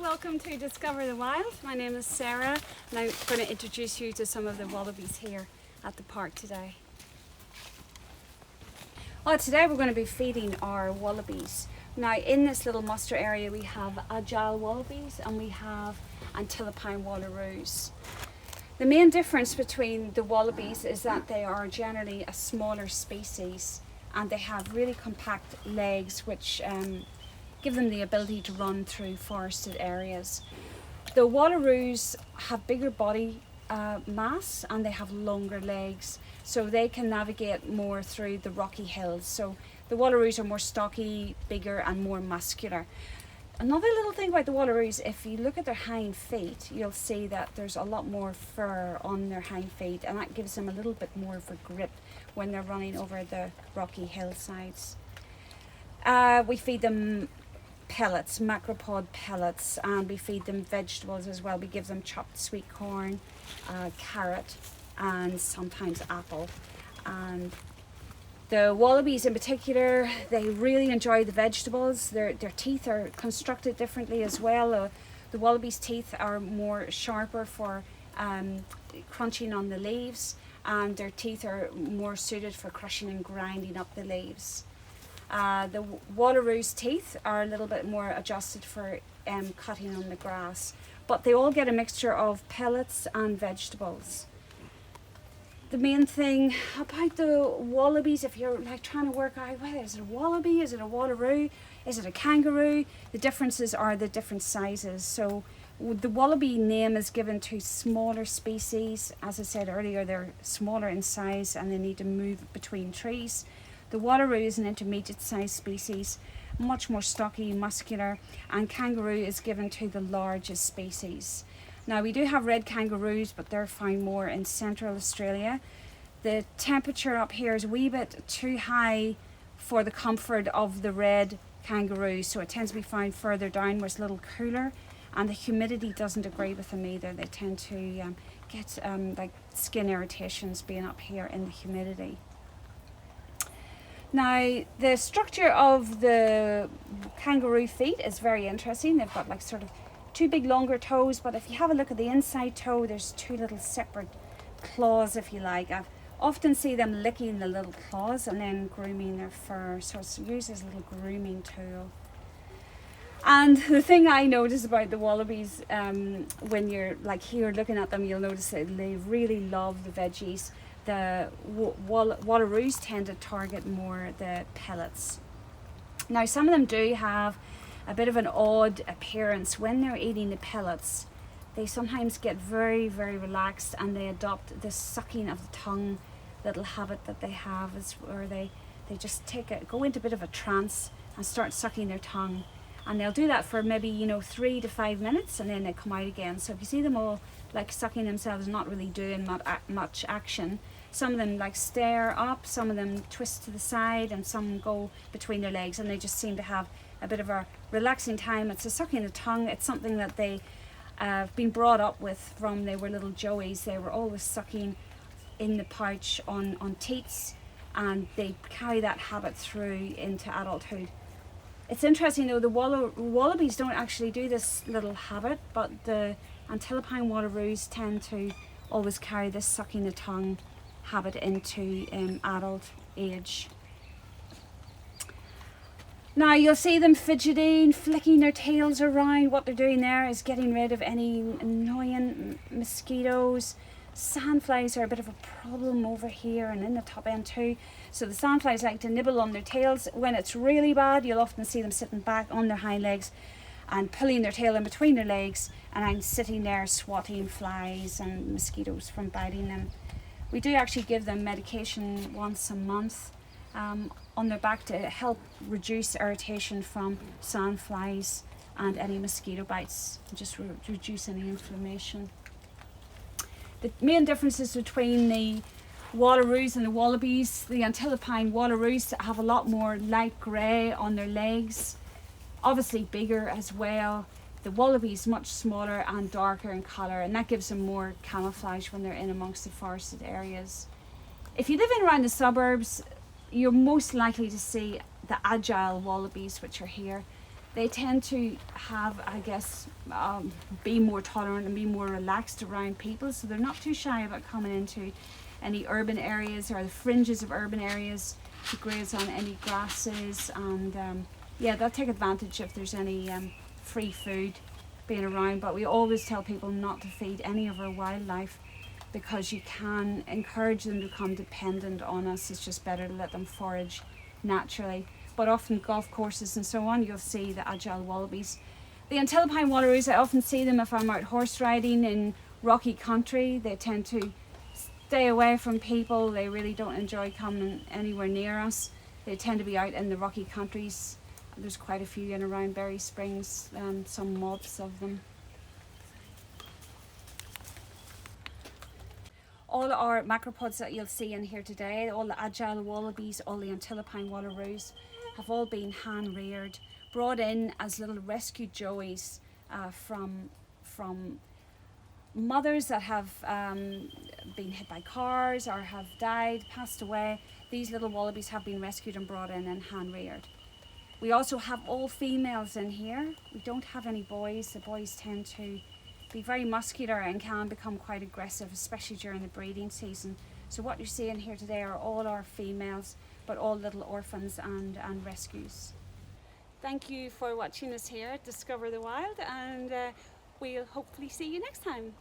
welcome to Discover the Wild. My name is Sarah and I'm going to introduce you to some of the wallabies here at the park today. Well, today we're going to be feeding our wallabies. Now in this little muster area we have agile wallabies and we have Antilopine wallaroos. The main difference between the wallabies is that they are generally a smaller species and they have really compact legs which give them the ability to run through forested areas. The wallaroos have bigger body mass and they have longer legs, so they can navigate more through the rocky hills. So the wallaroos are more stocky, bigger and more muscular. Another little thing about the wallaroos, if you look at their hind feet, you'll see that there's a lot more fur on their hind feet, and that gives them a little bit more of a grip when they're running over the rocky hillsides. We feed them pellets, macropod pellets, and we feed them vegetables as well. We give them chopped sweet corn, carrot, and sometimes apple. And the wallabies in particular, they really enjoy the vegetables. Their teeth are constructed differently as well. The wallabies' teeth are more sharper for crunching on the leaves, and their teeth are more suited for crushing and grinding up the leaves. The wallaroos' teeth are a little bit more adjusted for cutting on the grass, but they all get a mixture of pellets and vegetables. The main thing about the wallabies, if you're like trying to work out, well, is it a wallaby, is it a wallaroo, is it a kangaroo, the differences are the different sizes. So the wallaby name is given to smaller species. As I said earlier, they're smaller in size and they need to move between trees. The wallaroo is an intermediate sized species, much more stocky, muscular, and kangaroo is given to the largest species. Now we do have red kangaroos, but they're found more in Central Australia. The temperature up here is a wee bit too high for the comfort of the red kangaroo, so it tends to be found further down where it's a little cooler, and the humidity doesn't agree with them either. They tend to get like skin irritations being up here in the humidity. Now the structure of the kangaroo feet is very interesting. They've got like sort of two big longer toes, but if you have a look at the inside toe, there's two little separate claws, if you like. I often see them licking the little claws and then grooming their fur, so it's used as a little grooming tool. And the thing I notice about the wallabies, when you're like here looking at them, you'll notice that they really love the veggies. The wallaroos tend to target more the pellets. Now some of them do have a bit of an odd appearance when they're eating the pellets. They sometimes get very, very relaxed and they adopt this sucking of the tongue little habit that they have, is where they just go into a bit of a trance and start sucking their tongue. And they'll do that for maybe 3 to 5 minutes and then they come out again. So if you see them all like sucking themselves, not really doing much action, some of them like stare up, some of them twist to the side, and some go between their legs, and they just seem to have a bit of a relaxing time. It's a sucking the tongue. It's something that they have been brought up with from they were little joeys. They were always sucking in the pouch on teats, and they carry that habit through into adulthood. It's interesting though, the wallabies don't actually do this little habit, but the Antilopine wallaroos tend to always carry this sucking the tongue habit into adult age. Now you'll see them fidgeting, flicking their tails around. What they're doing there is getting rid of any annoying mosquitoes. Sandflies are a bit of a problem over here and in the top end too. So the sandflies like to nibble on their tails. When it's really bad, you'll often see them sitting back on their hind legs and pulling their tail in between their legs, and I'm sitting there swatting flies and mosquitoes from biting them. We do actually give them medication once a month on their back to help reduce irritation from sandflies and any mosquito bites, and just reduce any inflammation. The main differences between the wallaroos and the wallabies: the Antilopine wallaroos have a lot more light grey on their legs, obviously bigger as well. The wallabies much smaller and darker in colour, and that gives them more camouflage when they're in amongst the forested areas. If you live in around the suburbs, you're most likely to see the agile wallabies, which are here. they tend to have, I guess, be more tolerant and be more relaxed around people, so they're not too shy about coming into any urban areas or the fringes of urban areas to graze on any grasses, and yeah, they'll take advantage if there's any free food being around. But we always tell people not to feed any of our wildlife, because you can encourage them to become dependent on us. It's just better to let them forage naturally. But often golf courses and so on, you'll see the Agile wallabies. The Antillopine wallaroos, I often see them if I'm out horse riding in rocky country. They tend to stay away from people. They really don't enjoy coming anywhere near us. They tend to be out in the rocky countries. There's quite a few in around Berry Springs, some mobs of them. All our macropods that you'll see in here today, all the Agile wallabies, all the Antillopine wallaroos, have all been hand reared, brought in as little rescue joeys from mothers that have been hit by cars or have died, passed away. These little wallabies have been rescued and brought in and hand reared. We also have all females in here. We don't have any boys. The boys tend to be very muscular and can become quite aggressive, especially during the breeding season. So what you're seeing here today are all our females, but all little orphans and rescues. Thank you for watching us here at Discover the Wild, and we'll hopefully see you next time.